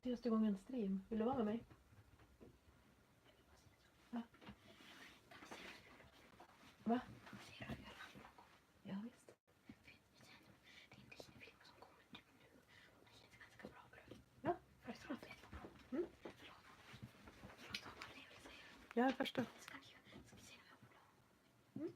just igång en stream. Vill du vara med mig? Va? Va? Ja, visst. Ja, förstått. Mm. Ja, jag förstår. Mm.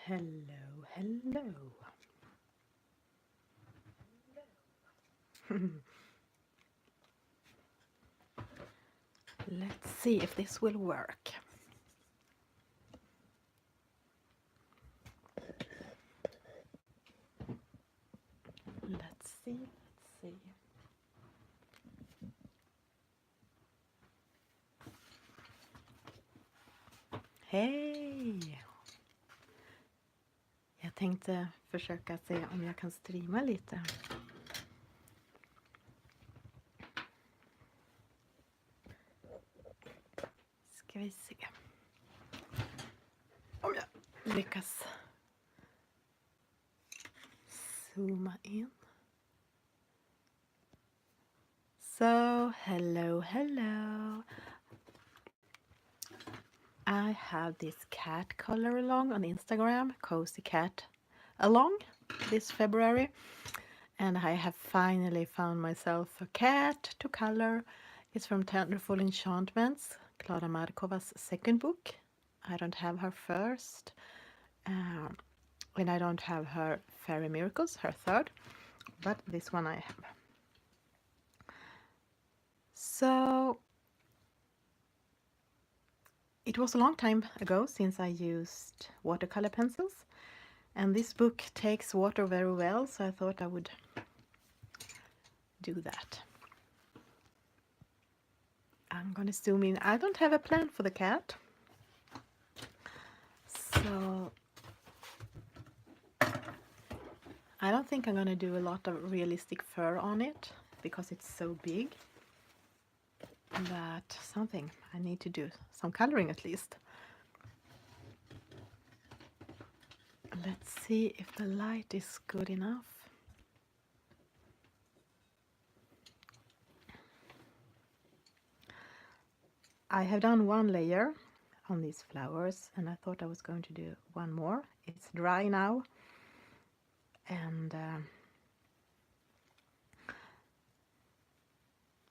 Hello, hello. Let's see if this will work. Let's see. Hej! Jag tänkte försöka se om jag kan streama lite. Ska vi se om jag lyckas zooma in. So, hello. I have this cat color along on Instagram, Cozy Cat Along, this February. And I have finally found myself a cat to color. It's from Tenderful Enchantments, Klara Markova's second book. I don't have her first. And I don't have her Fairy Miracles, her third. But this one I have. So it was a long time ago since I used watercolor pencils, and this book takes water very well, so I thought I would do that. I'm gonna zoom in. I don't have a plan for the cat, so I don't think I'm gonna do a lot of realistic fur on it because it's so big. But something I need to do, some coloring at least. Let's see if the light is good enough. I have done one layer on these flowers, and I thought I was going to do one more. It's dry now, and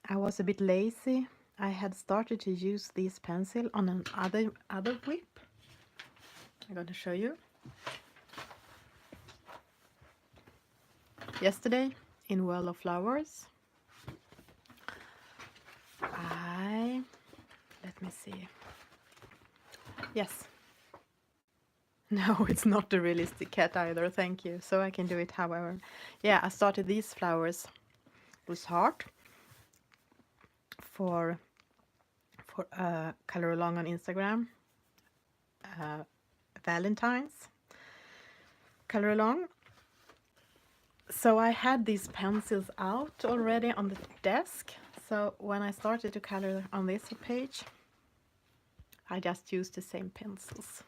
I was a bit lazy. I had started to use this pencil on another whip. I'm going to show you. Yesterday in World of Flowers, let me see. Yes. No, it's not a realistic cat either, thank you. So I can do it however. Yeah, I started these flowers with heart for color along on Instagram. Valentine's color along. So I had these pencils out already on the desk. So when I started to color on this page, I just used the same pencils.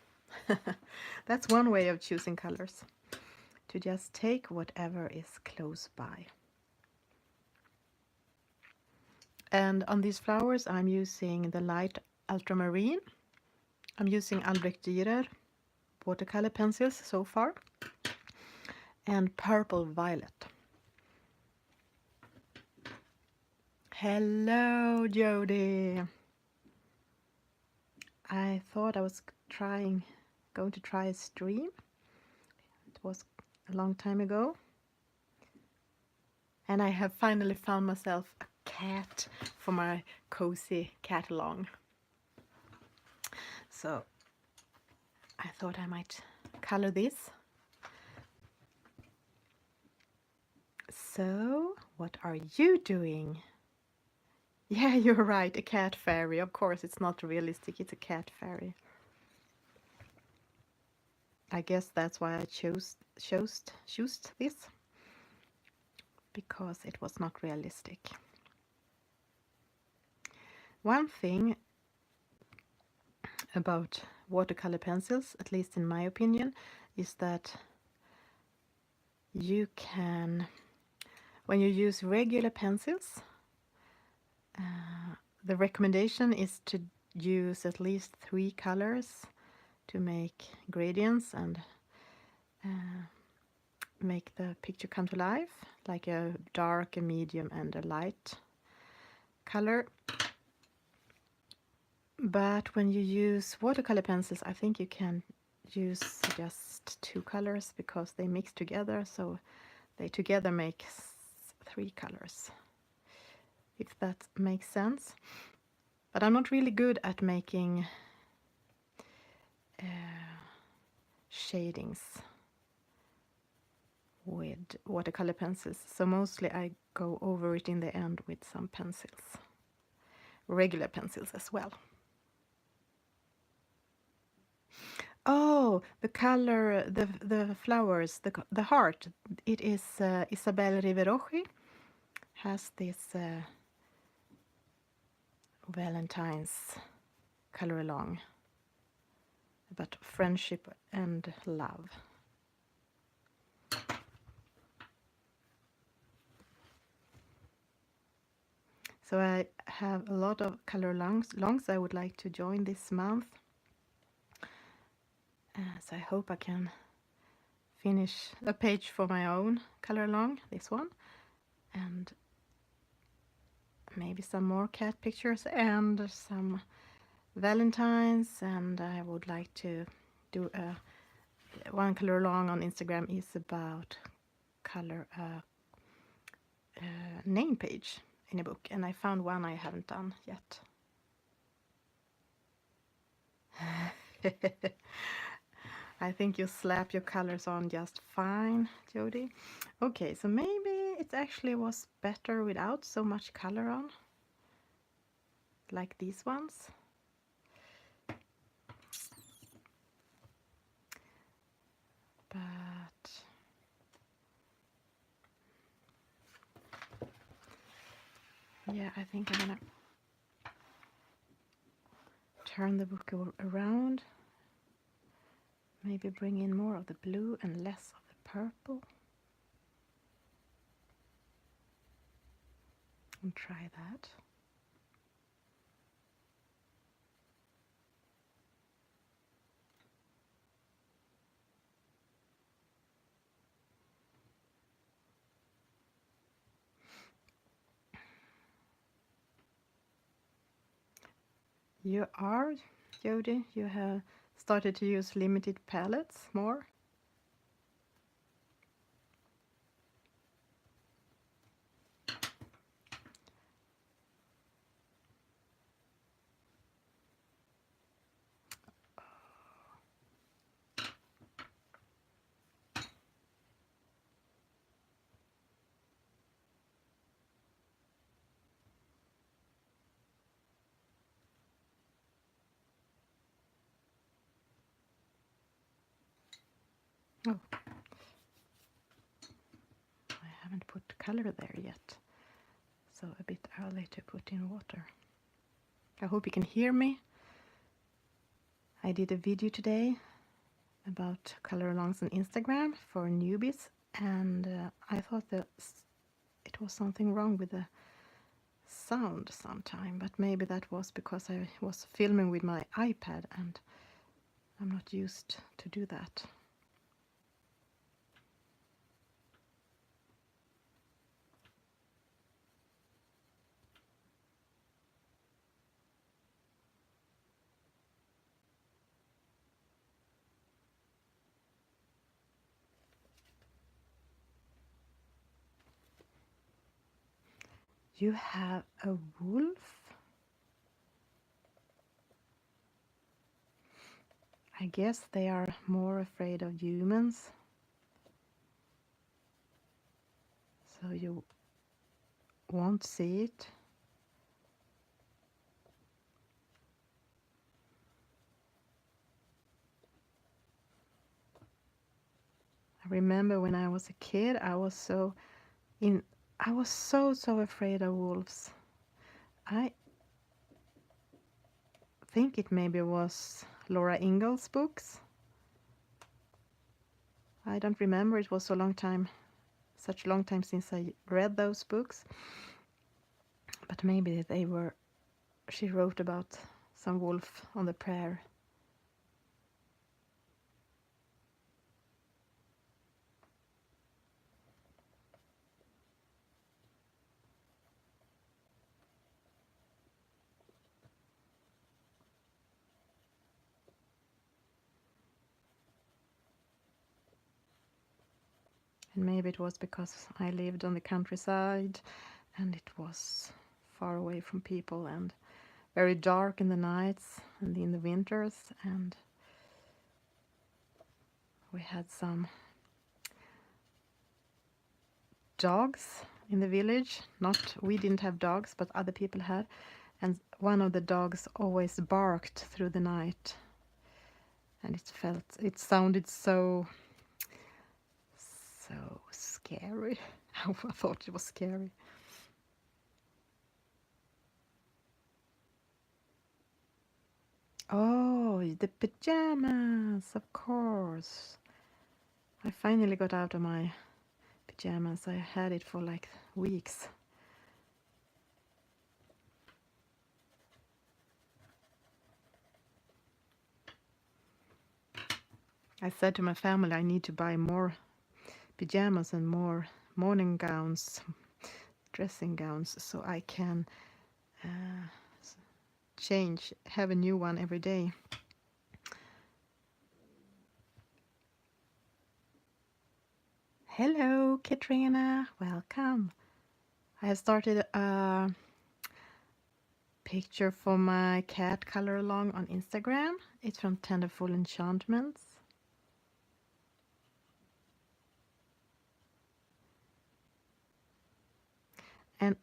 That's one way of choosing colors, to just take whatever is close by. And on these flowers I'm using the light ultramarine. I'm using Albrecht Dürer watercolor pencils so far, and purple violet. Hello Jody. I thought I was going to try a stream. It was a long time ago, and I have finally found myself a cat for my cozy cat along. So I thought I might color this. So what are you doing? Yeah, you're right, a cat fairy. Of course, it's not realistic, it's a cat fairy. I guess that's why I chose this. because it was not realistic. One thing about watercolor pencils, at least in my opinion, is that you can, when you use regular pencils, the recommendation is to use at least 3 colors to make gradients and make the picture come to life, like a dark, a medium, and a light color. But when you use watercolor pencils, I think you can use just 2 colors because they mix together, so they together make 3 colors, if that makes sense. But I'm not really good at making shadings with watercolor pencils, so mostly I go over it in the end with some pencils, regular pencils as well. Oh, the color, the flowers, the heart, it is Isabel Riverochi has this Valentine's color along about friendship and love. So I have a lot of color longs I would like to join this month. So I hope I can finish a page for my own color long, this one, and maybe some more cat pictures and some Valentine's, and I would like to do one color long on Instagram is about color name page in a book, and I found one I haven't done yet. I think you slap your colors on just fine, Jody. Okay, so maybe it actually was better without so much color on, like these ones. But yeah, I think I'm gonna turn the book around. Maybe bring in more of the blue and less of the purple. And try that. You are, Jody, you have started to use limited palettes more. Oh, I haven't put color there yet, so a bit early to put in water. I hope you can hear me. I did a video today about color alongs on Instagram for newbies, and I thought that it was something wrong with the sound sometime, but maybe that was because I was filming with my iPad and I'm not used to do that. You have a wolf? I guess they are more afraid of humans. So you won't see it. I remember when I was a kid, I was so I was so afraid of wolves. I think it maybe was Laura Ingalls books. I don't remember, it was such a long time since I read those books. But maybe she wrote about some wolf on the prairie. And maybe it was because I lived on the countryside and it was far away from people and very dark in the nights and in the winters, and we had some dogs in the village. We didn't have dogs, but other people had, and one of the dogs always barked through the night, and it sounded so scary. I thought it was scary. Oh, the pajamas, of course. I finally got out of my pajamas. I had it for like weeks. I said to my family I need to buy more pajamas and more morning gowns, dressing gowns, so I can have a new one every day. Hello, Katrina, welcome. I have started a picture for my cat color along on Instagram. It's from Tenderful Enchantments. And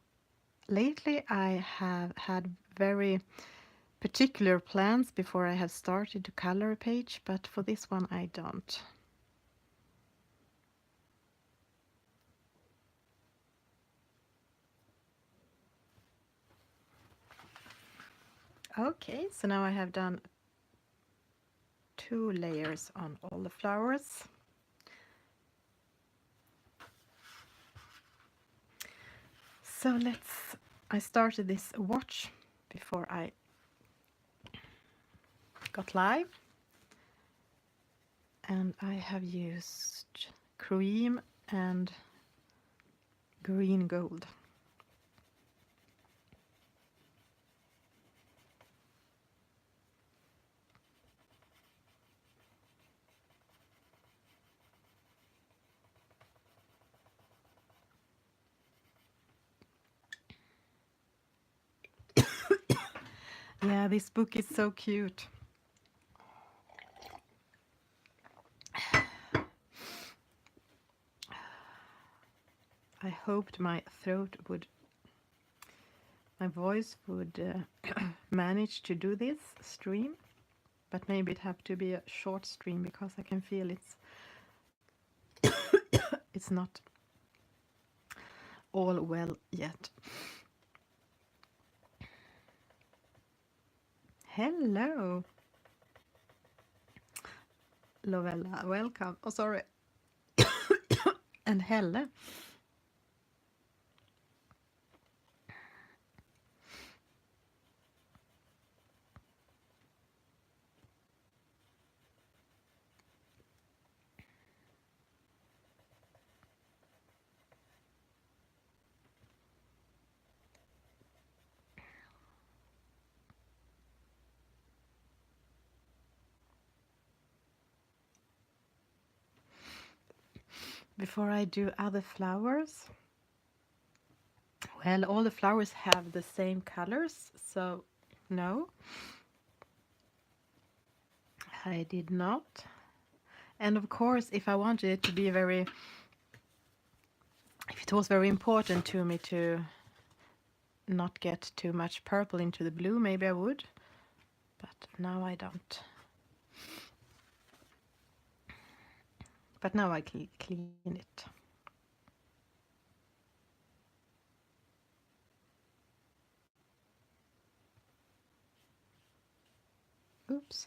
lately I have had very particular plans before I have started to color a page, but for this one I don't. Okay, so now I have done 2 layers on all the flowers. So I started this watch before I got live, and I have used cream and green gold. Yeah, this book is so cute. I hoped my voice would manage to do this stream, but maybe it have to be a short stream because I can feel it's not all well yet. Hello, Lovella, welcome. Oh, sorry. And Helle. Before I do other flowers, well, all the flowers have the same colors, so no, I did not. And of course, if it was very important to me to not get too much purple into the blue, maybe I would, but now I don't. But now I clean it. Oops.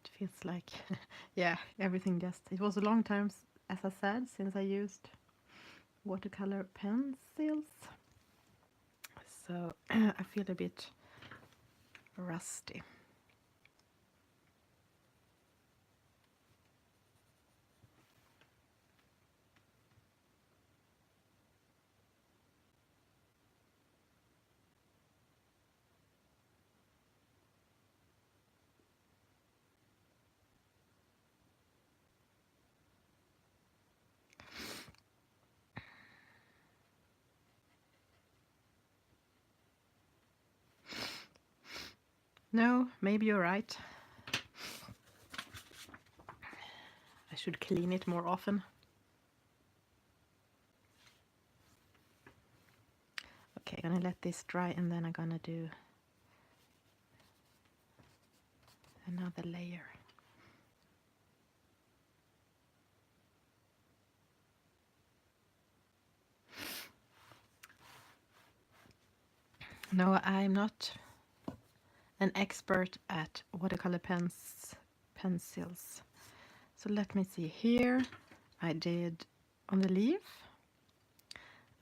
It feels like, yeah, everything just, it was a long time, as I said, since I used watercolor pencils. So I feel a bit rusty. No, maybe you're right. I should clean it more often. Okay, I'm gonna let this dry and then I'm gonna do another layer. No, I'm not an expert at watercolor pencils. So let me see here. I did on the leaf,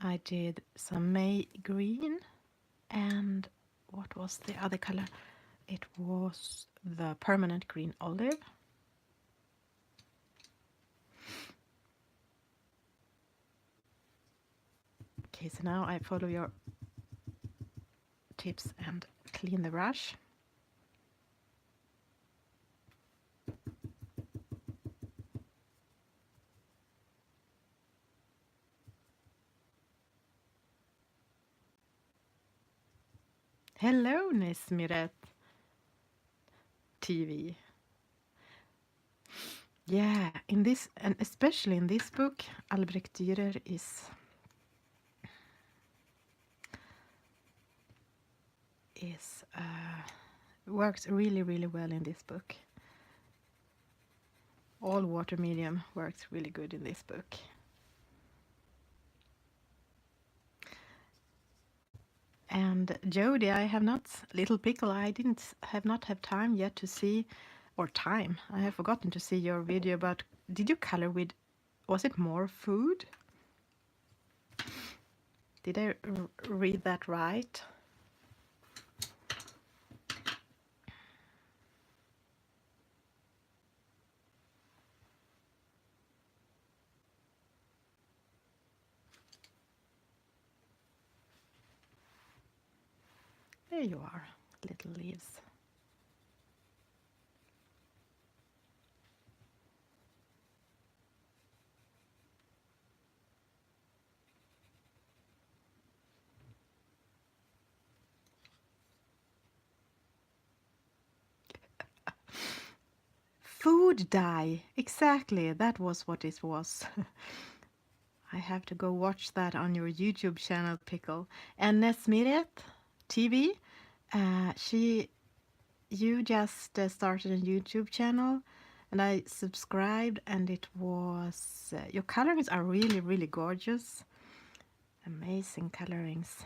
I did some May green, and what was the other color? It was the permanent green olive. Okay, so now I follow your tips and clean the brush. Hello, Nesmiret TV. Yeah, in this, and especially in this book, Albrecht Dürer works really, really well in this book. All water medium works really good in this book. And Jody, I have not, Little Pickle, I have not have time yet to see, or time, I have forgotten to see your video about, did you color with, was it more food? Did I read that right? There you are, little leaves. Food dye, exactly, that was what it was. I have to go watch that on your YouTube channel, Pickle. And Nesmiret TV, you just started a YouTube channel, and I subscribed, and it was your colorings are really, really gorgeous, amazing colorings.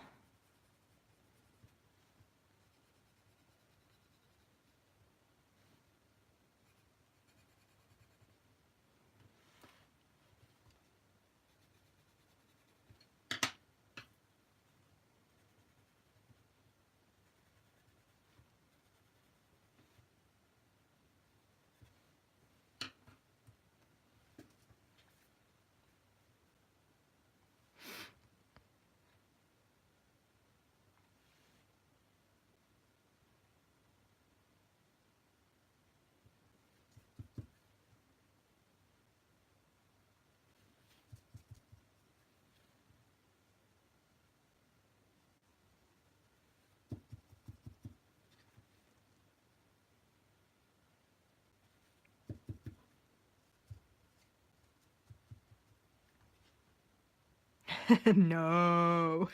No,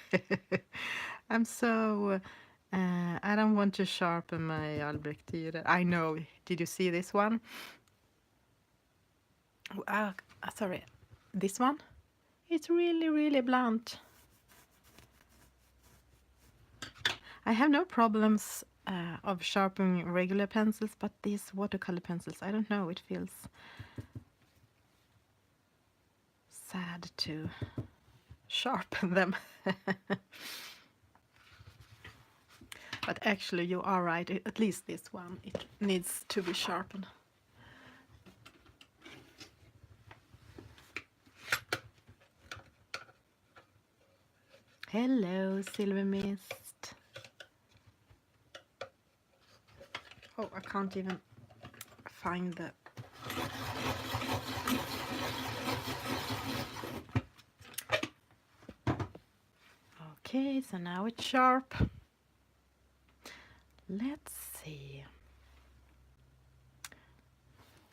I'm so. I don't want to sharpen my Albrecht either. I know. Did you see this one? Sorry, this one? It's really, really blunt. I have no problems of sharpening regular pencils, but these watercolor pencils, I don't know, it feels sad to sharpen them. But actually you are right, at least this one, it needs to be sharpened. Hello, Silver Mist. Oh, I can't even find the... Okay, so now it's sharp. Let's see.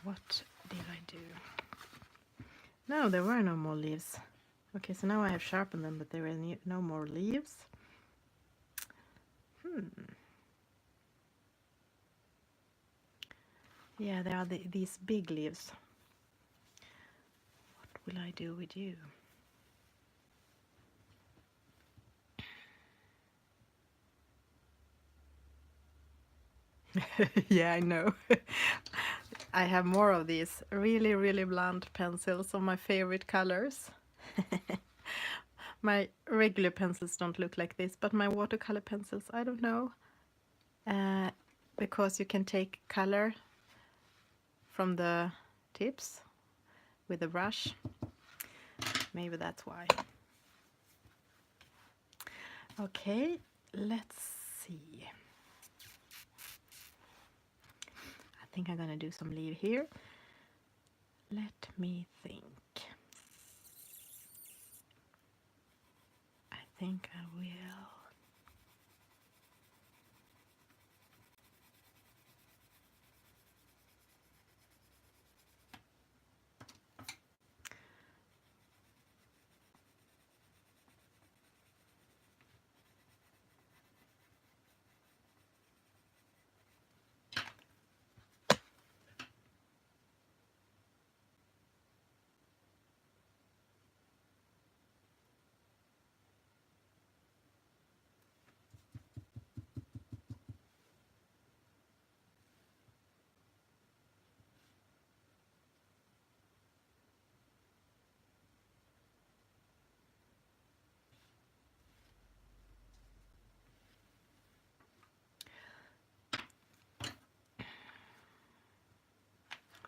What did I do? No, there were no more leaves. Okay, so now I have sharpened them, but there are no more leaves. Yeah, there are these big leaves. What will I do with you? Yeah, I know. I have more of these really, really blunt pencils of my favorite colors. My regular pencils don't look like this, but my watercolor pencils, I don't know. Because you can take color from the tips with a brush. Maybe that's why. Okay, let's see. I think I'm gonna do some leaf here. Let me think. I think I will.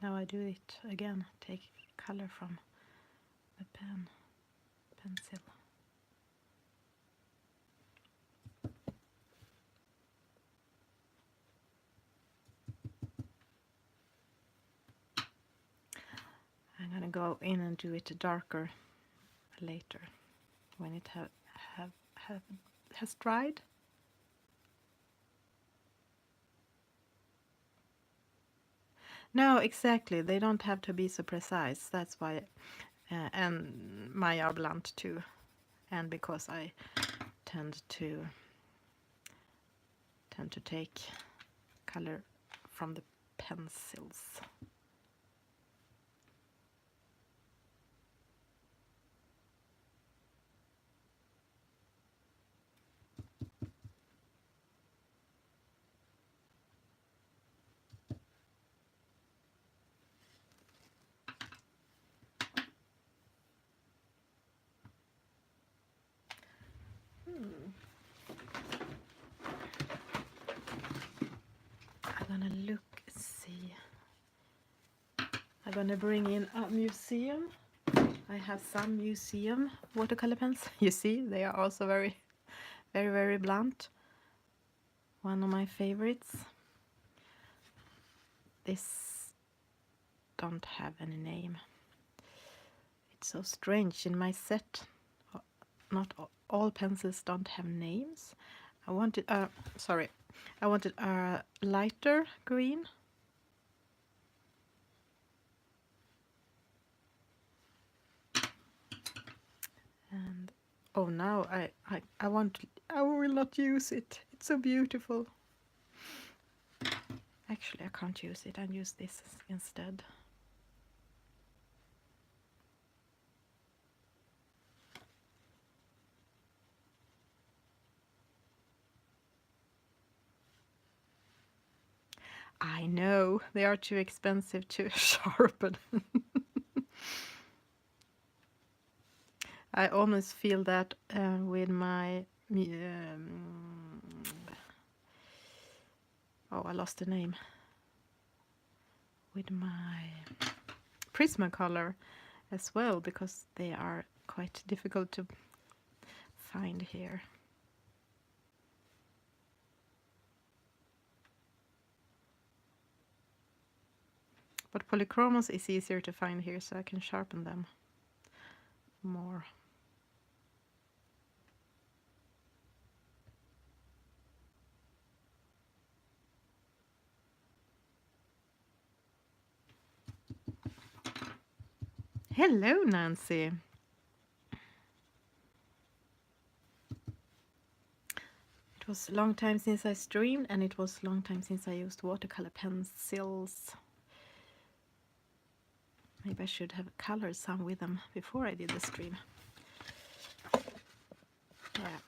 Now I do it again, take color from the pencil. I'm gonna go in and do it darker later when it has dried. No, exactly. They don't have to be so precise. That's why, and my are blunt too, and because I tend to take color from the pencils. I'm gonna look, see. I'm gonna bring in a museum. I have some museum watercolor pens. You see, they are also very, very, very blunt. One of my favorites. This don't have any name. It's so strange in my set. Not all pencils don't have names. I wanted a lighter green. And oh, now I will not use it. It's so beautiful. Actually, I can't use it. I'll use this instead. I know, they are too expensive to sharpen. I almost feel that with my... oh, I lost the name. With my Prismacolor as well, because they are quite difficult to find here. But polychromos is easier to find here, so I can sharpen them more. Hello, Nancy. It was a long time since I streamed, and it was a long time since I used watercolor pencils. Maybe I should have colored some with them before I did the stream. Yeah.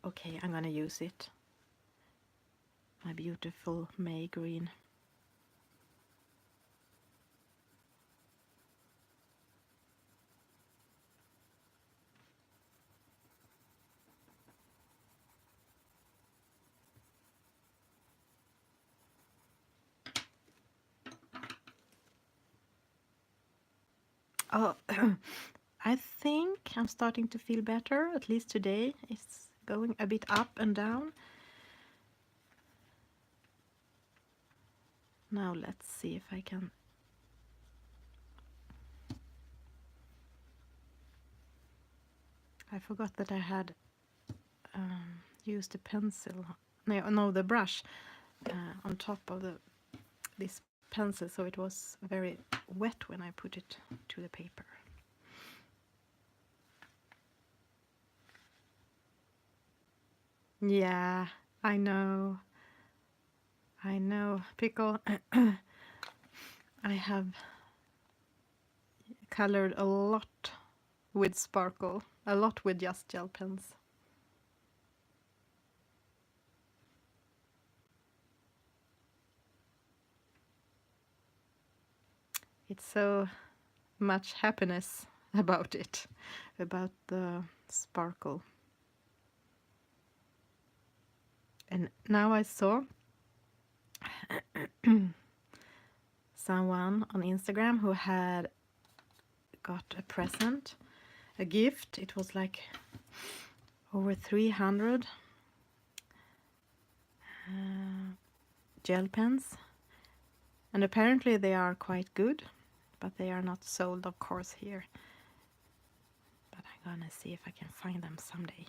Okay, I'm gonna use it. My beautiful May green. Oh, I think I'm starting to feel better, at least today. It's going a bit up and down. Now let's see if I can... I forgot that I had used a pencil, no, the brush on top of this pencil, so it was very wet when I put it to the paper. Yeah, I know, Pickle. I have colored a lot with sparkle, a lot with just gel pens. It's so much happiness about it, about the sparkle. And now I saw someone on Instagram who had got a present, a gift. It was like over 300 gel pens, and apparently they are quite good, but they are not sold, of course, here. But I'm gonna see if I can find them someday.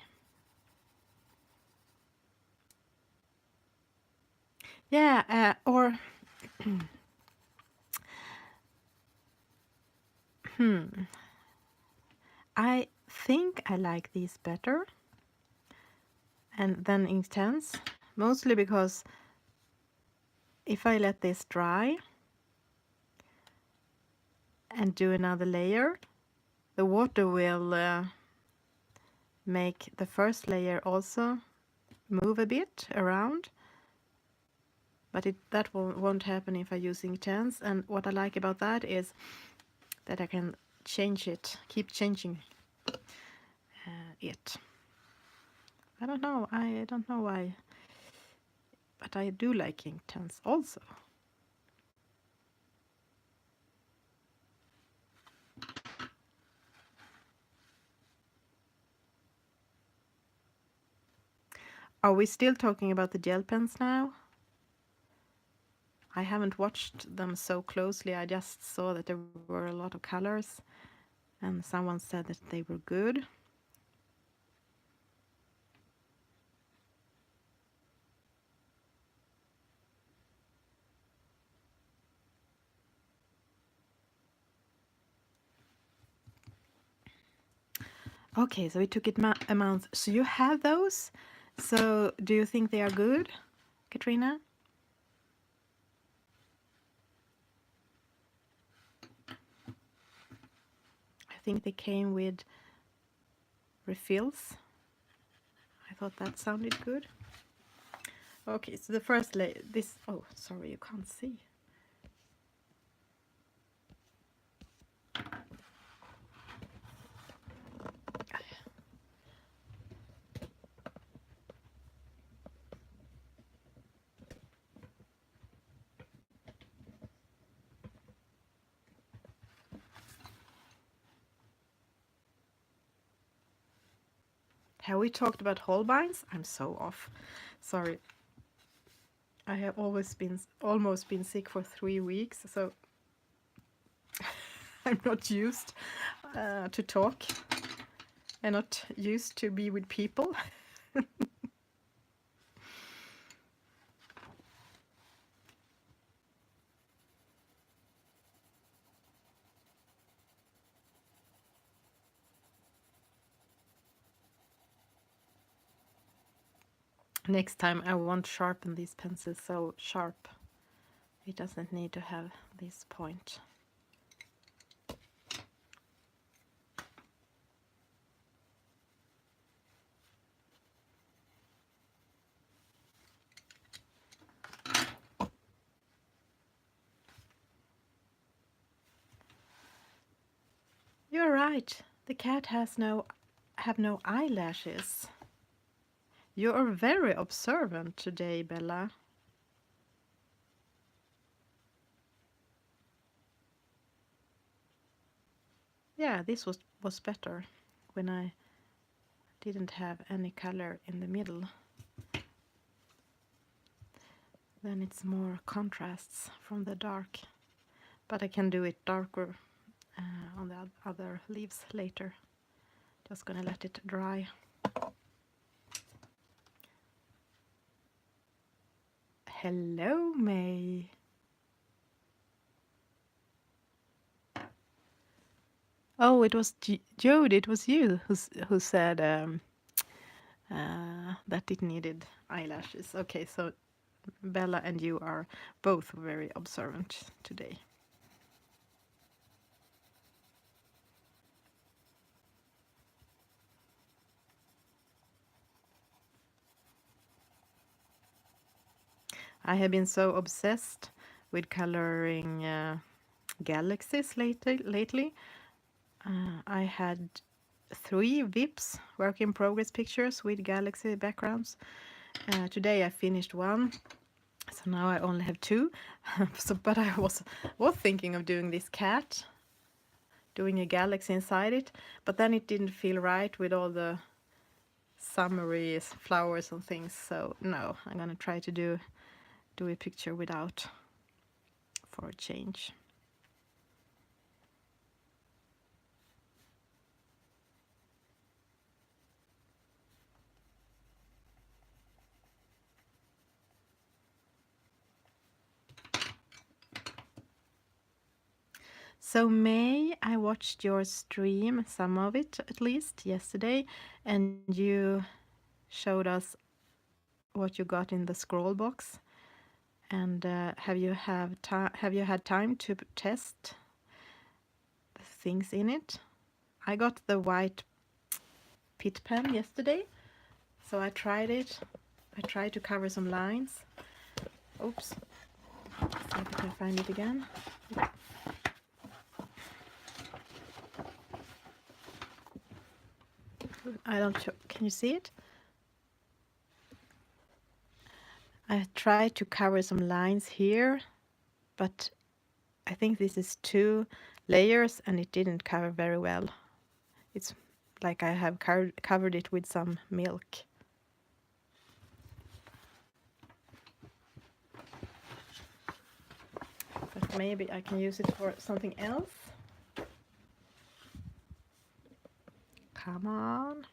Yeah, or I think I like these better and then Intense, mostly because if I let this dry and do another layer, the water will make the first layer also move a bit around, but that won't happen if I use Intense. And what I like about that is that I can change it, keep changing it. I don't know why, but I do like Intense also. Are we still talking about the gel pens now? I haven't watched them so closely. I just saw that there were a lot of colors, and someone said that they were good. Okay, so it took it a month. So you have those? So do you think they are good, Katrina? think they came with refills. I thought that sounded good. Okay, so the first layer, this, oh, sorry, you can't see. Have we talked about Holbeins? I'm so off. Sorry. I have almost been sick for 3 weeks, so I'm not used to talk and not used to be with people. Next time I won't sharpen these pencils so sharp. It doesn't need to have this point. You're right. The cat have no eyelashes. You are very observant today, Bella. Yeah, this was better when I didn't have any color in the middle. Then it's more contrasts from the dark. But I can do it darker on the other leaves later. Just gonna let it dry. Hello, May. Oh, it was Jody. It was you who said that it needed eyelashes. Okay, so Bella and you are both very observant today. I have been so obsessed with coloring galaxies lately. I had 3 VIPs, work in progress pictures with galaxy backgrounds. Today I finished one, so now I only have 2. But I was thinking of doing this cat, doing a galaxy inside it, but then it didn't feel right with all the summery flowers and things. So no, I'm gonna try to do a picture without for a change. So May, I watched your stream, some of it at least, yesterday, and you showed us what you got in the scroll box. And have you had time to test the things in it? I got the white pit pen yesterday, so I tried it. I tried to cover some lines. Oops. See if I can find it again. I don't show. Can you see it? I tried to cover some lines here, but I think this is 2 layers and it didn't cover very well. It's like I have covered it with some milk. But maybe I can use it for something else. Come on.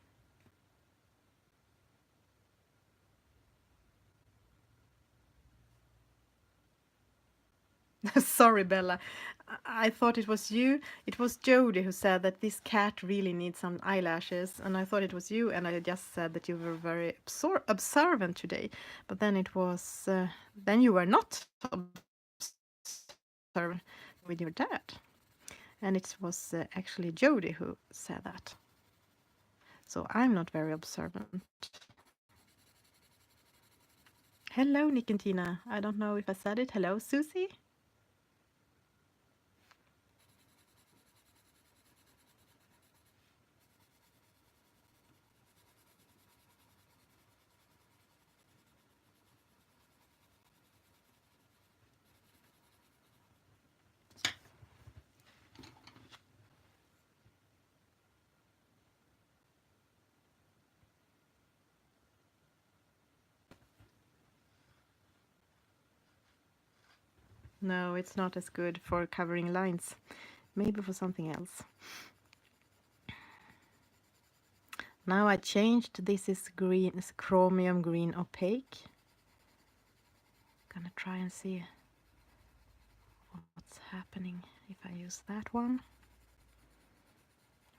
Sorry, Bella. I thought it was you. It was Jody who said that this cat really needs some eyelashes, and I thought it was you, and I just said that you were very observant today. But then it was, then you were not observant with your dad. And it was actually Jody who said that. So I'm not very observant. Hello, Nick and Tina. I don't know if I said it. Hello, Susie. No, it's not as good for covering lines. Maybe for something else. Now I changed. This is green, it's chromium green opaque. Gonna try and see what's happening if I use that one.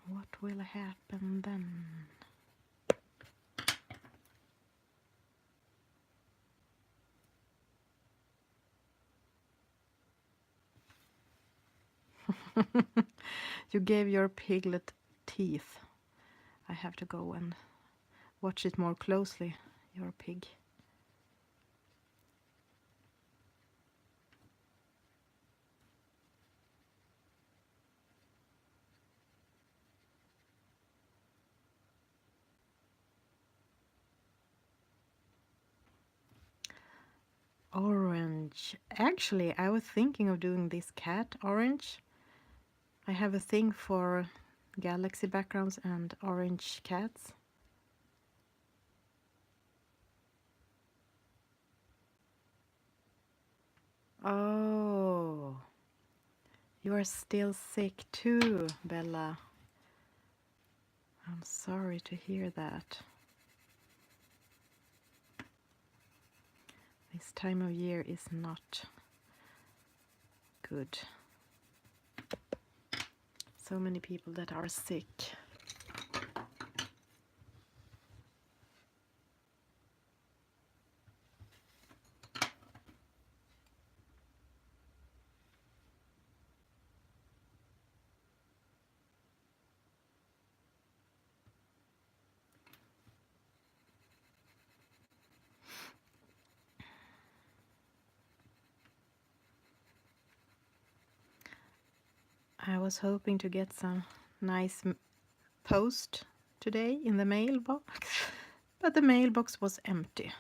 What will happen then? You gave your piglet teeth. I have to go and watch it more closely, your pig. Orange. Actually, I was thinking of doing this cat orange. I have a thing for galaxy backgrounds and orange cats. Oh, you are still sick too, Bella. I'm sorry to hear that. This time of year is not good. So many people that are sick. I was hoping to get some nice post today in the mailbox, but the mailbox was empty.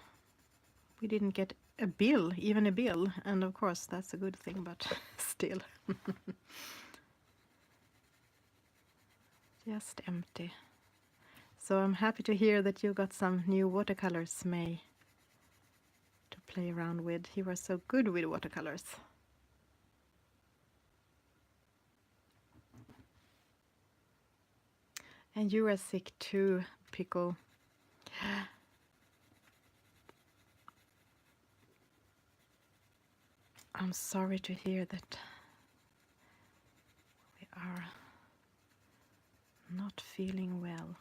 We didn't get a bill, even a bill, and of course that's a good thing, but still. Just empty. So I'm happy to hear that you got some new watercolors, May, to play around with. You were so good with watercolors. And you are sick too, Pickle. I'm sorry to hear that we are not feeling well.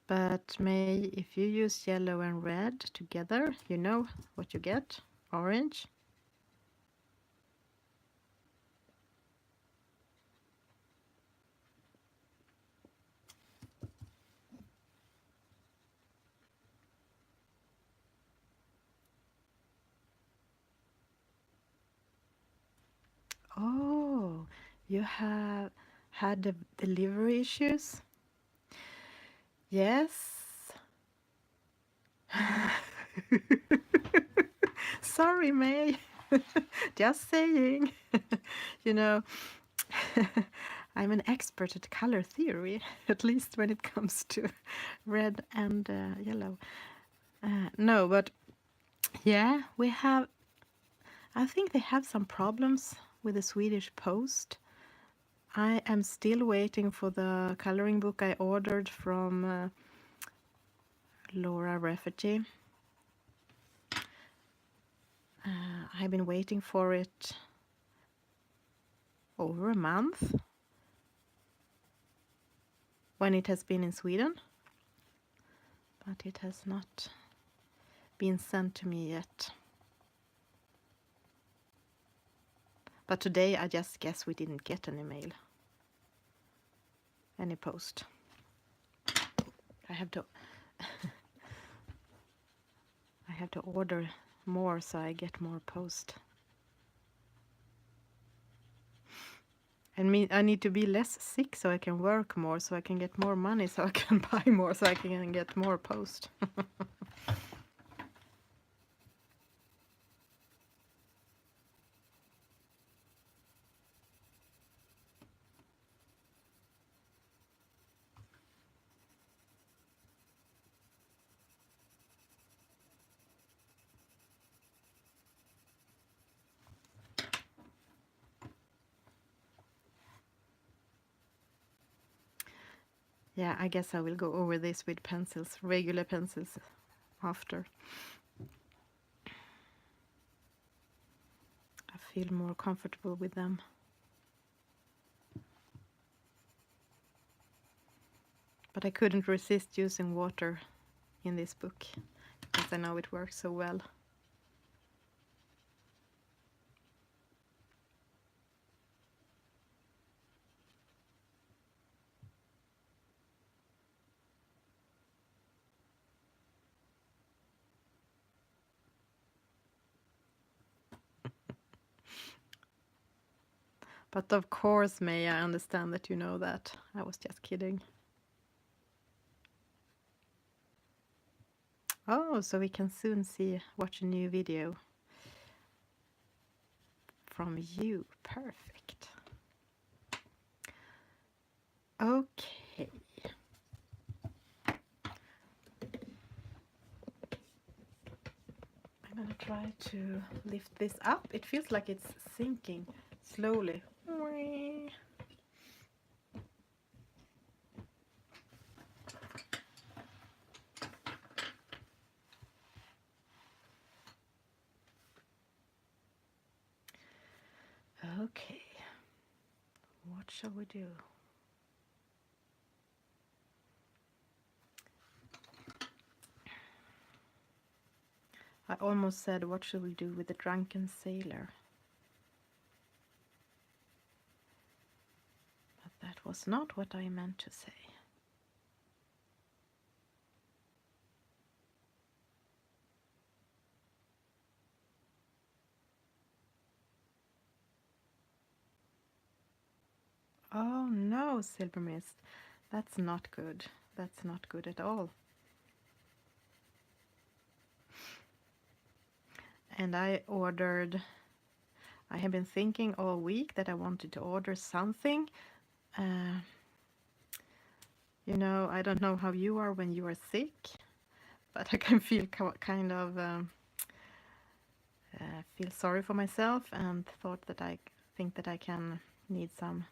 But May, if you use yellow and red together, you know what you get? Orange. Oh, you have had the delivery issues? Yes. Sorry, May. Just saying. You know, I'm an expert at color theory, at least when it comes to red and yellow. No, but yeah, we have. I think they have some problems with the Swedish post. I am still waiting for the coloring book I ordered from Laura Rafferty. I've been waiting for it over a month when it has been in Sweden, but it has not been sent to me yet. But today I just guess we didn't get any mail, any post. I have to I have to order more so I get more post. And I need to be less sick so I can work more, so I can get more money, so I can buy more, so I can get more post. Yeah, I guess I will go over this with pencils, regular pencils, after. I feel more comfortable with them. But I couldn't resist using water in this book, because I know it works so well. But of course, May, I understand that you know that. I was just kidding. Oh, so we can soon watch a new video from you. Perfect. Okay. I'm gonna try to lift this up. It feels like it's sinking slowly. Okay, what shall we do? I almost said, what shall we do with the drunken sailor? But that was not what I meant to say. Oh no, Silver Mist. That's not good. That's not good at all. And I have been thinking all week that I wanted to order something. You know, I don't know how you are when you are sick, but I can feel kind of feel sorry for myself, and think that I can need some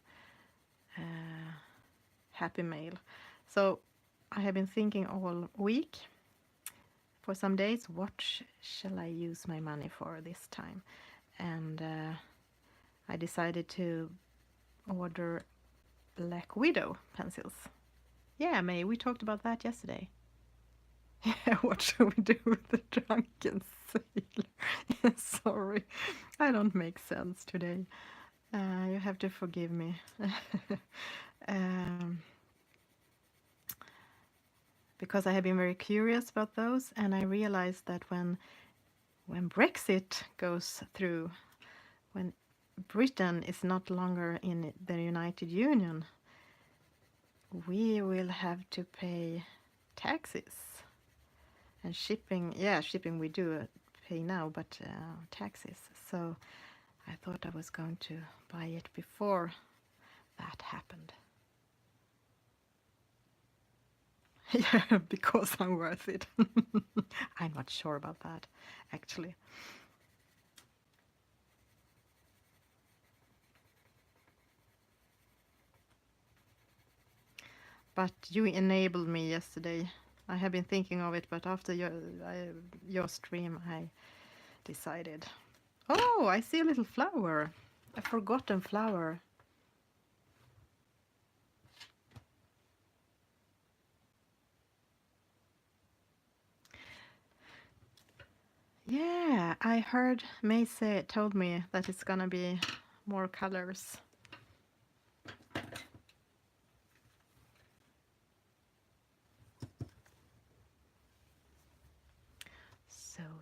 happy mail. So I have been thinking all week, for some days, what shall I use my money for this time? And I decided to order Black Widow pencils. Yeah, May, we talked about that yesterday. Yeah, what should we do with the drunken sailor? Sorry, I don't make sense today. You have to forgive me. Because I have been very curious about those, and I realized that when Brexit goes through, when Britain is not longer in the United Union, we will have to pay taxes and shipping. Yeah, shipping we do pay now, but taxes. So I thought I was going to buy it before that happened. Yeah, because I'm worth it. I'm not sure about that, actually. But you enabled me yesterday. I have been thinking of it, but after your stream, I decided. Oh, I see a little flower. A forgotten flower. Yeah, I heard May told me that it's gonna be more colors.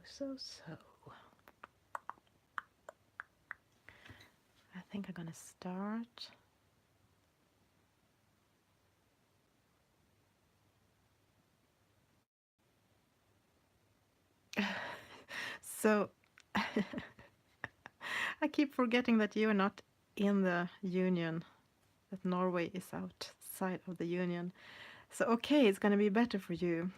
So. I think I'm gonna start. So I keep forgetting that you are not in the union, that Norway is outside of the union. So okay, it's gonna be better for you.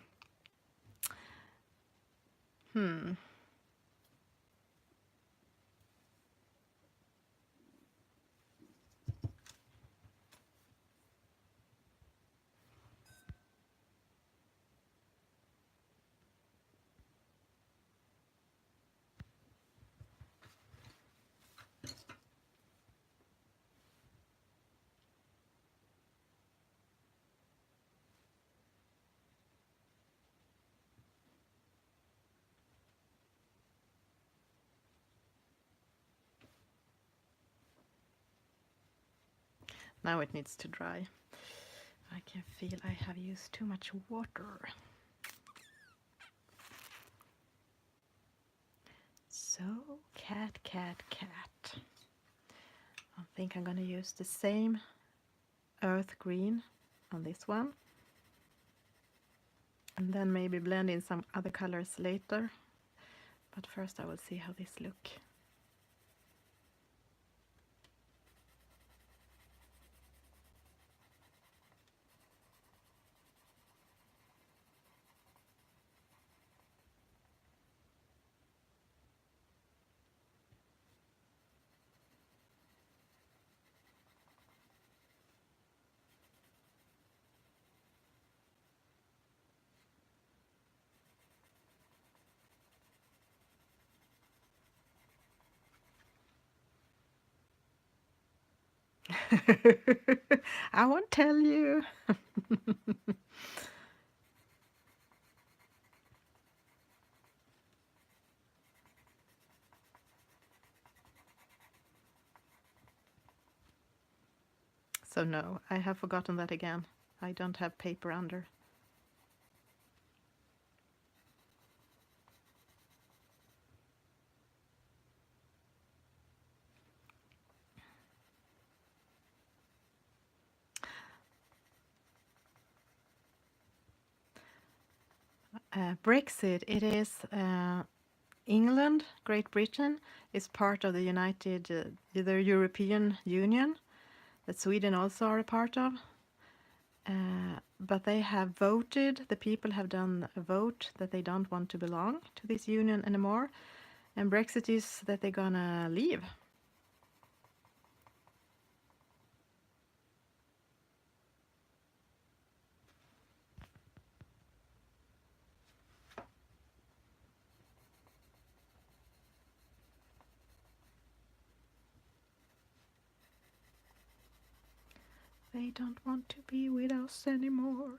Now it needs to dry. I can feel I have used too much water. So, cat. I think I'm gonna use the same earth green on this one. And then maybe blend in some other colors later. But first I will see how this look. I won't tell you. So no, I have forgotten that again. I don't have paper under. Brexit, it is England, Great Britain, is part of the the European Union that Sweden also are a part of. But they have voted, the people have done a vote that they don't want to belong to this union anymore. And Brexit is that they're gonna leave. They don't want to be with us anymore.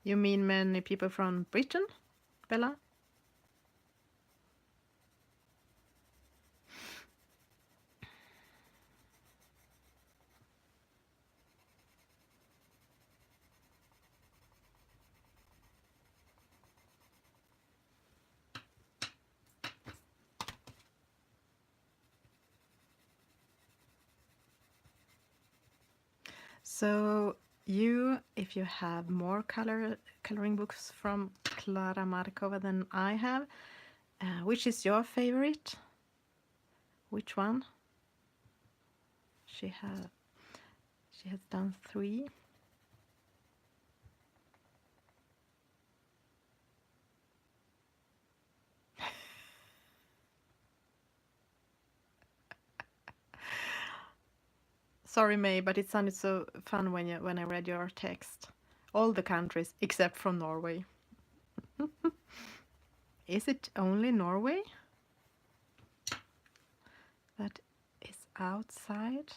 You mean many people from Britain, Bella? So if you have more coloring books from Klara Markova than I have, which is your favorite? Which one? She has done 3. Sorry, May, but it sounded so fun when I read your text. All the countries except from Norway. Is it only Norway that is outside?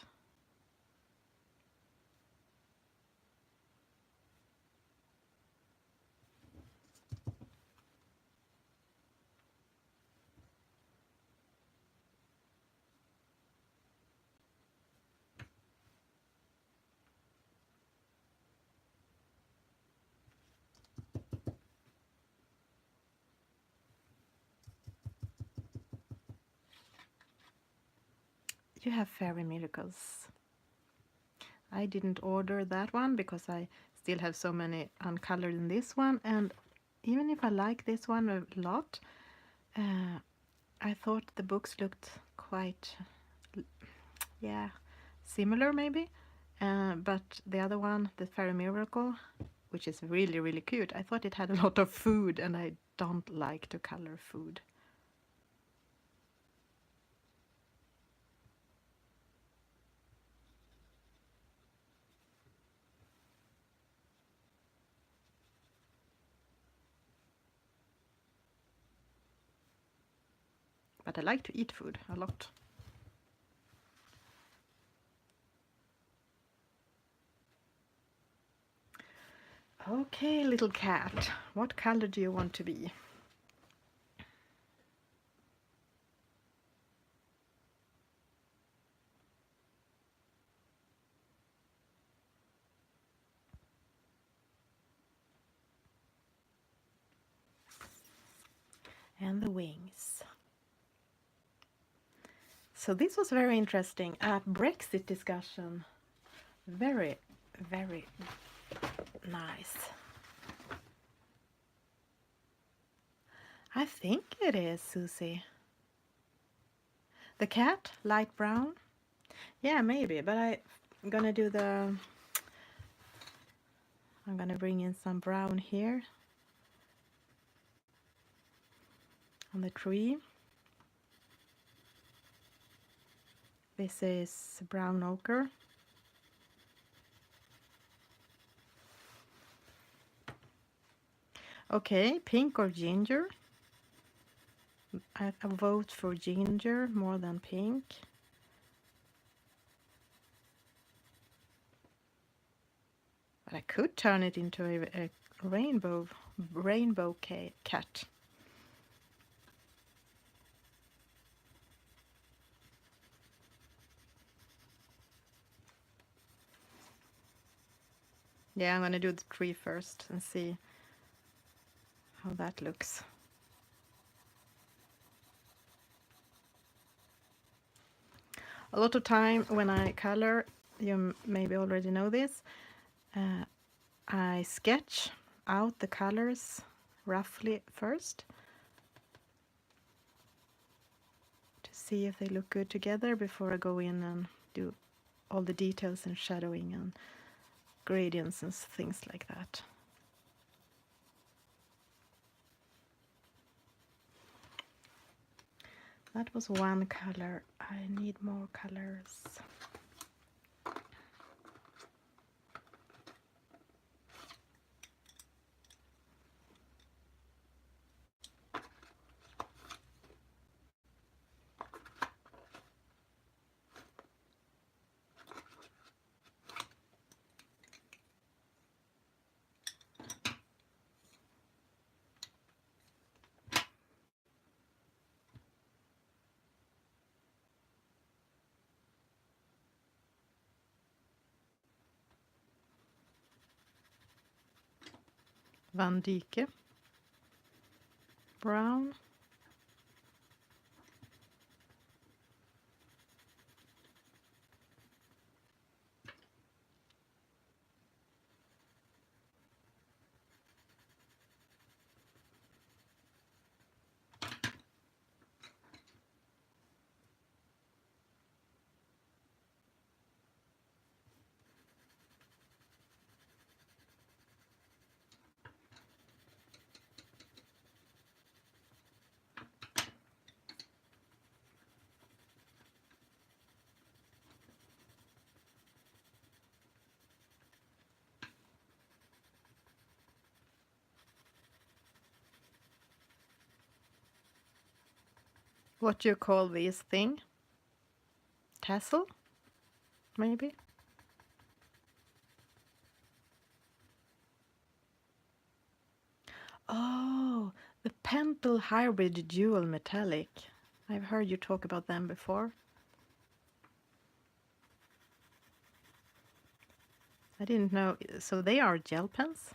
You have Fairy Miracles. I didn't order that one because I still have so many uncolored in this one, and even if I like this one a lot, I thought the books looked quite, yeah, similar maybe. But the other one, the Fairy Miracle, which is really, really cute, I thought it had a lot of food, and I don't like to color food. But I like to eat food a lot. Okay, little cat, what color do you want to be? And the wings. So this was very interesting. A Brexit discussion. Very, very nice. I think it is, Susie. The cat, light brown? Yeah, maybe, but I'm gonna bring in some brown here on the tree. This is brown ochre. Okay, pink or ginger? I vote for ginger more than pink. But I could turn it into a rainbow cat. Yeah, I'm gonna do the tree first and see how that looks. A lot of time when I color, you maybe already know this, I sketch out the colors roughly first to see if they look good together before I go in and do all the details and shadowing and gradients and things like that. That was one color. I need more colors. Van Dyke, brown. What do you call this thing? Tassel, maybe? Oh, the Pentel Hybrid Dual Metallic. I've heard you talk about them before. I didn't know. So they are gel pens?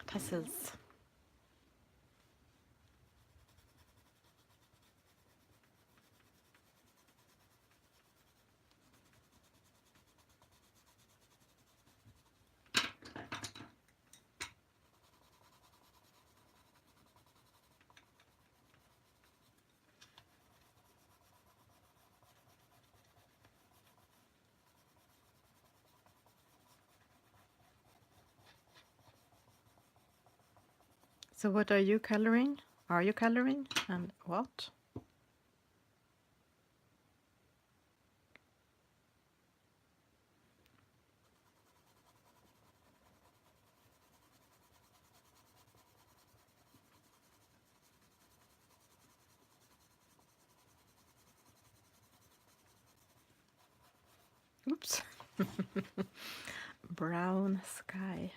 Tassels. So what are you coloring? Are you coloring? And what? Oops. Brown sky.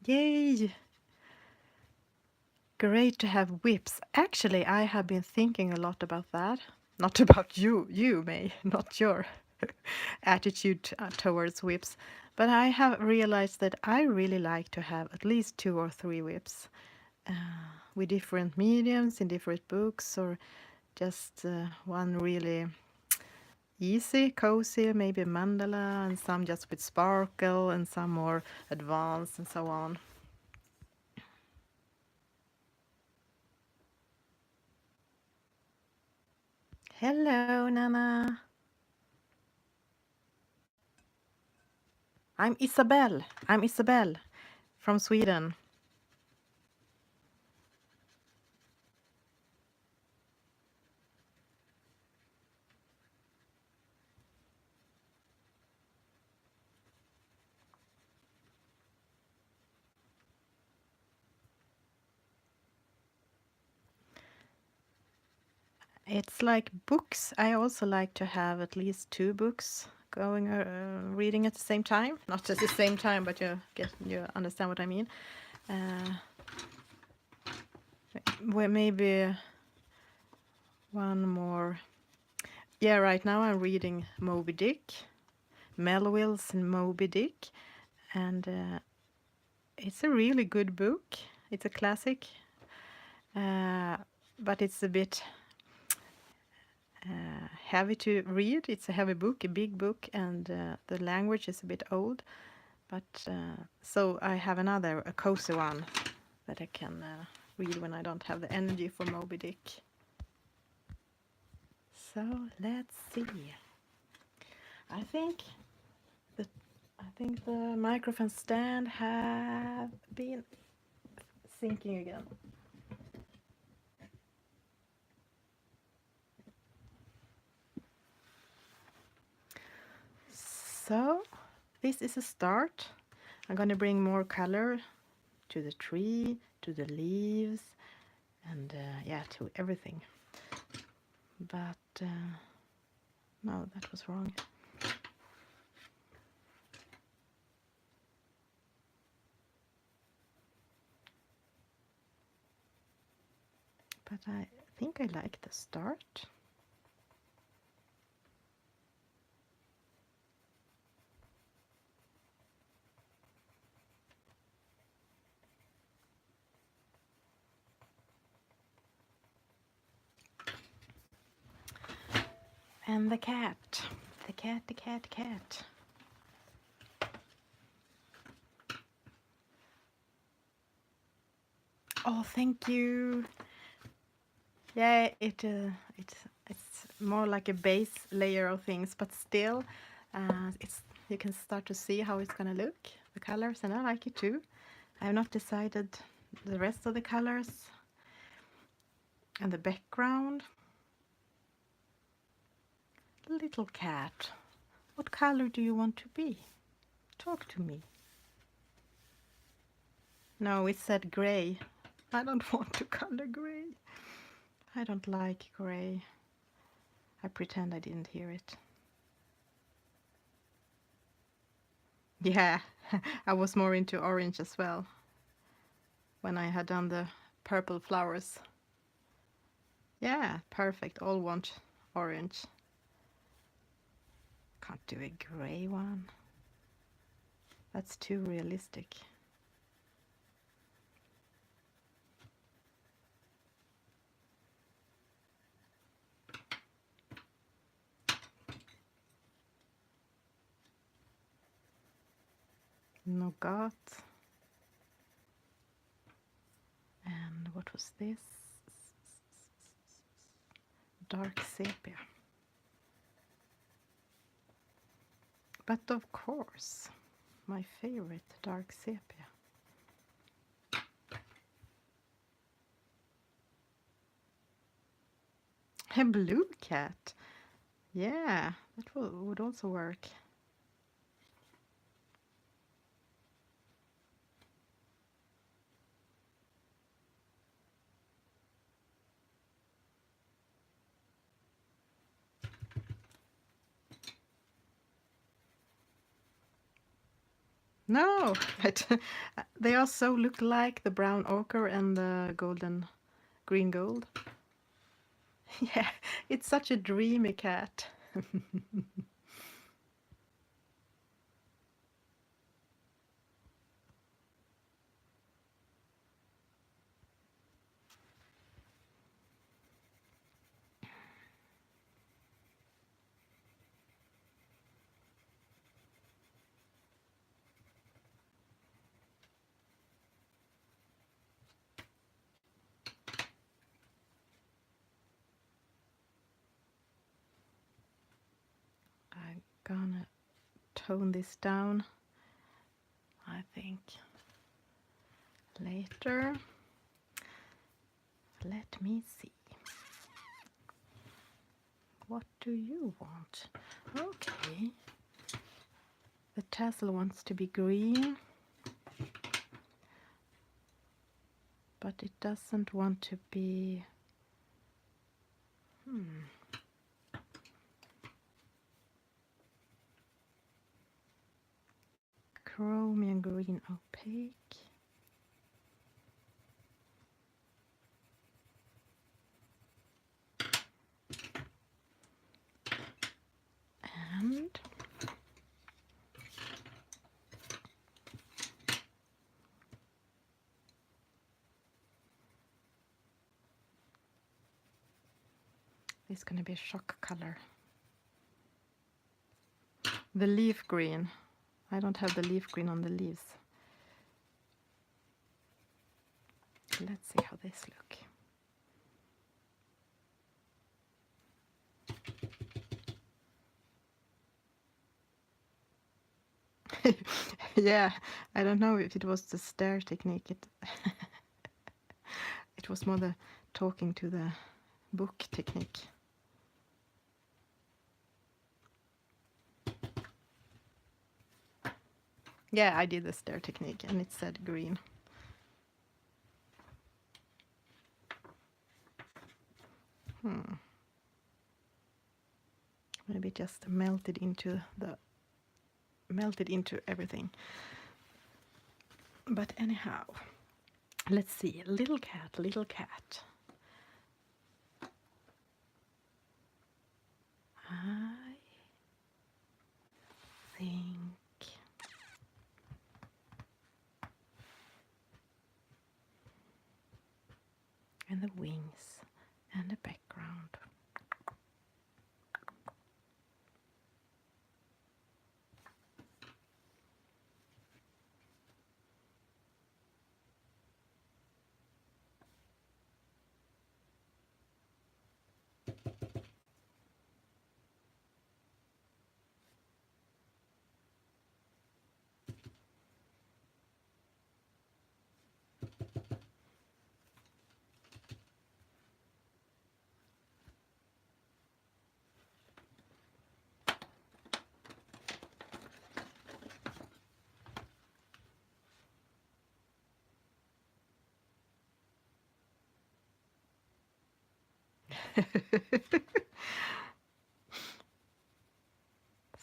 Yay! Great to have whips. Actually, I have been thinking a lot about that. Not about you, May, not your attitude towards whips. But I have realized that I really like to have at least 2 or 3 whips with different mediums in different books, or just one really easy, cozy, maybe a mandala, and some just with sparkle, and some more advanced, and so on. Hello, Nana. I'm Isabel. I'm Isabel from Sweden. It's like books. I also like to have at least 2 books going, reading at the same time. Not at the same time, but you understand what I mean. Well, maybe one more. Yeah, right now I'm reading Moby Dick, Melville's Moby Dick, and it's a really good book. It's a classic, but it's a bit heavy to read. It's a heavy book, a big book, and the language is a bit old. But so I have a cozy one that I can read when I don't have the energy for Moby Dick. So let's see. I think the microphone stand have been sinking again. So this is a start. I'm gonna bring more color to the tree, to the leaves, and yeah, to everything. But no, that was wrong. But I think I like the start. And the cat. The cat, the cat, the cat. Oh, thank you. Yeah, it's more like a base layer of things, but still, it's you can start to see how it's gonna look, the colors, and I like it too. I have not decided the rest of the colors and the background. Little cat, what color do you want to be? Talk to me. No, it said gray. I don't want to color gray. I don't like gray. I pretend I didn't hear it. Yeah, I was more into orange as well when I had done the purple flowers. Yeah, perfect. All want orange. Can't do a gray one. That's too realistic. Nougat. And what was this? Dark sepia. But of course, my favorite, dark sepia. A blue cat. Yeah, that would also work. No, but they also look like the brown ochre and the golden green gold. Yeah, it's such a dreamy cat. I'm gonna tone this down, I think, later. Let me see. What do you want? Okay. The tassel wants to be green, but it doesn't want to be... Chromium green opaque. And it's going to be a shock color. The leaf green. I don't have the leaf green on the leaves. Let's see how this look. Yeah, I don't know if it was the stare technique. It was more the talking to the book technique. Yeah, I did the stare technique and it said green. Maybe it just melted into everything. But anyhow, let's see. Little cat, little cat. I think and the wings and the background.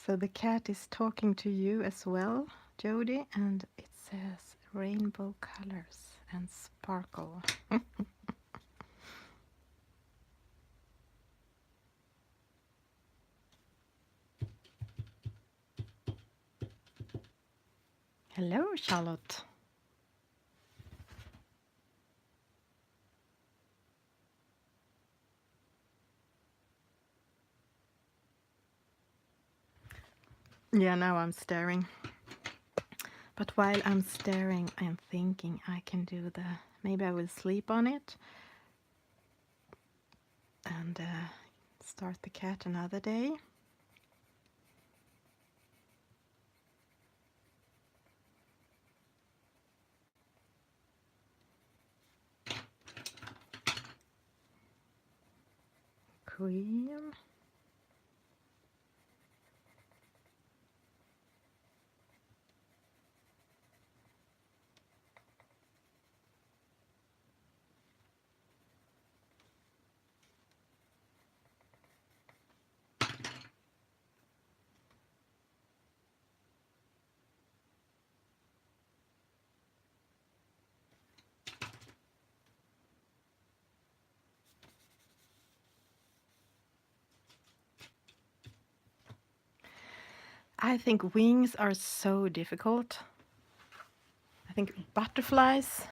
So the cat is talking to you as well, Jody, and it says rainbow colors and sparkle. Hello, Charlotte. Yeah, now I'm staring. But while I'm staring, I'm thinking I can do maybe I will sleep on it and start the cat another day. Cream. I think wings are so difficult. I think butterflies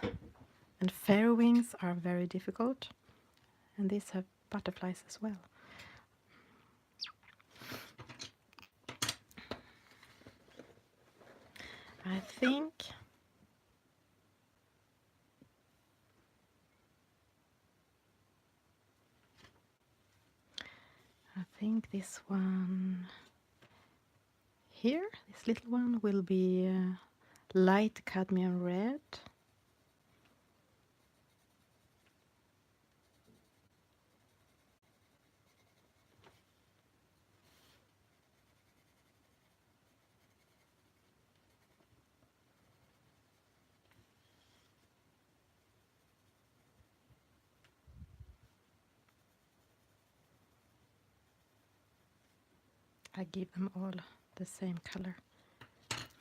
and fairy wings are very difficult. And these have butterflies as well. I think this one here, this little one, will be light cadmium red. I give them all the same color.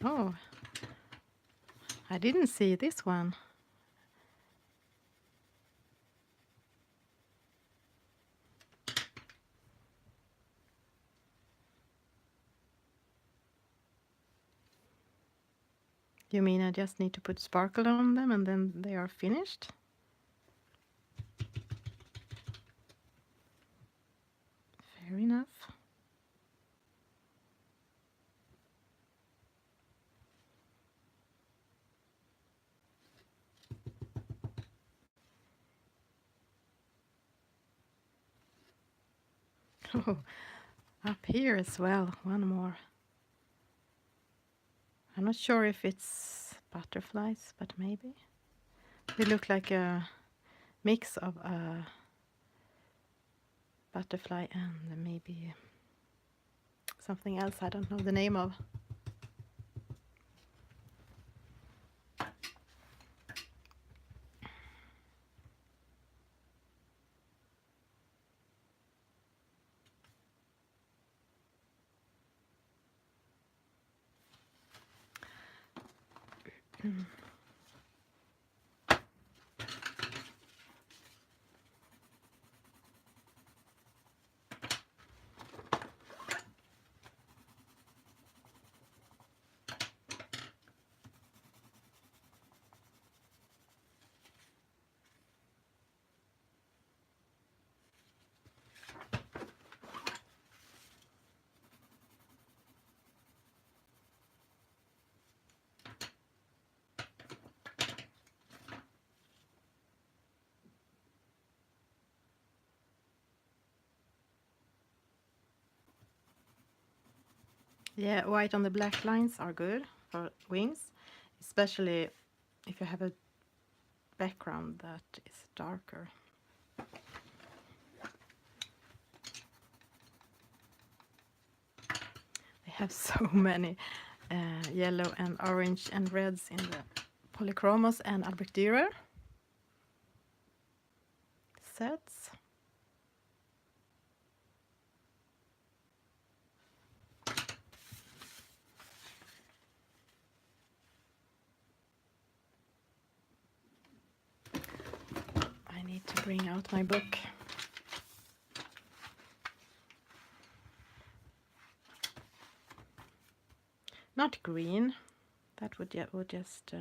Oh, I didn't see this one. You mean I just need to put sparkle on them and then they are finished? Fair enough. Oh, up here as well, one more. I'm not sure if it's butterflies, but maybe. They look like a mix of a butterfly and maybe something else I don't know the name of. Yeah, white on the black lines are good for wings, especially if you have a background that is darker. They have so many yellow and orange and reds in the Polychromos and Albrecht Dürer sets. I need to bring out my book. Not green, that would just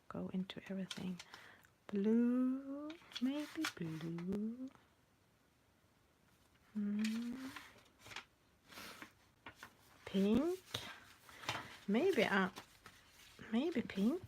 go into everything. Blue, maybe blue. Pink, maybe pink.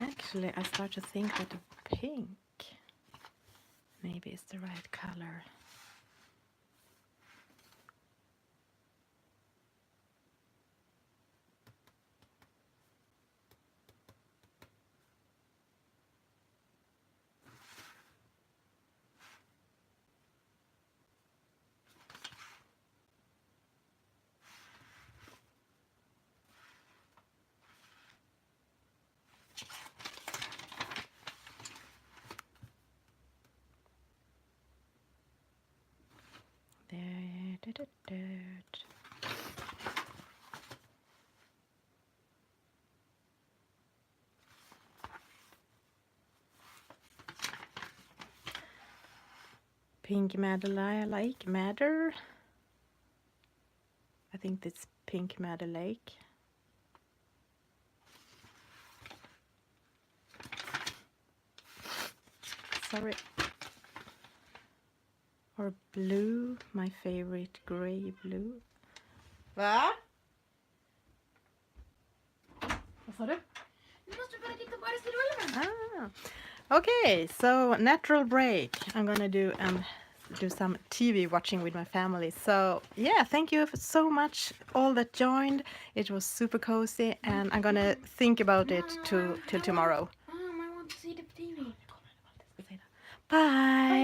Actually, I start to think that the pink maybe is the right color. There. Pink Madder, I like Madder. I think that's Pink Madder Lake. Sorry. Or blue, my favorite gray blue. Va? Vad sa du? Nu måste du börja titta på restaurangen. Okay, so natural break. I'm gonna do some TV watching with my family. So yeah, thank you so much all that joined. It was super cozy, and I'm gonna think about it till tomorrow. Mom, I want to see the TV. Bye.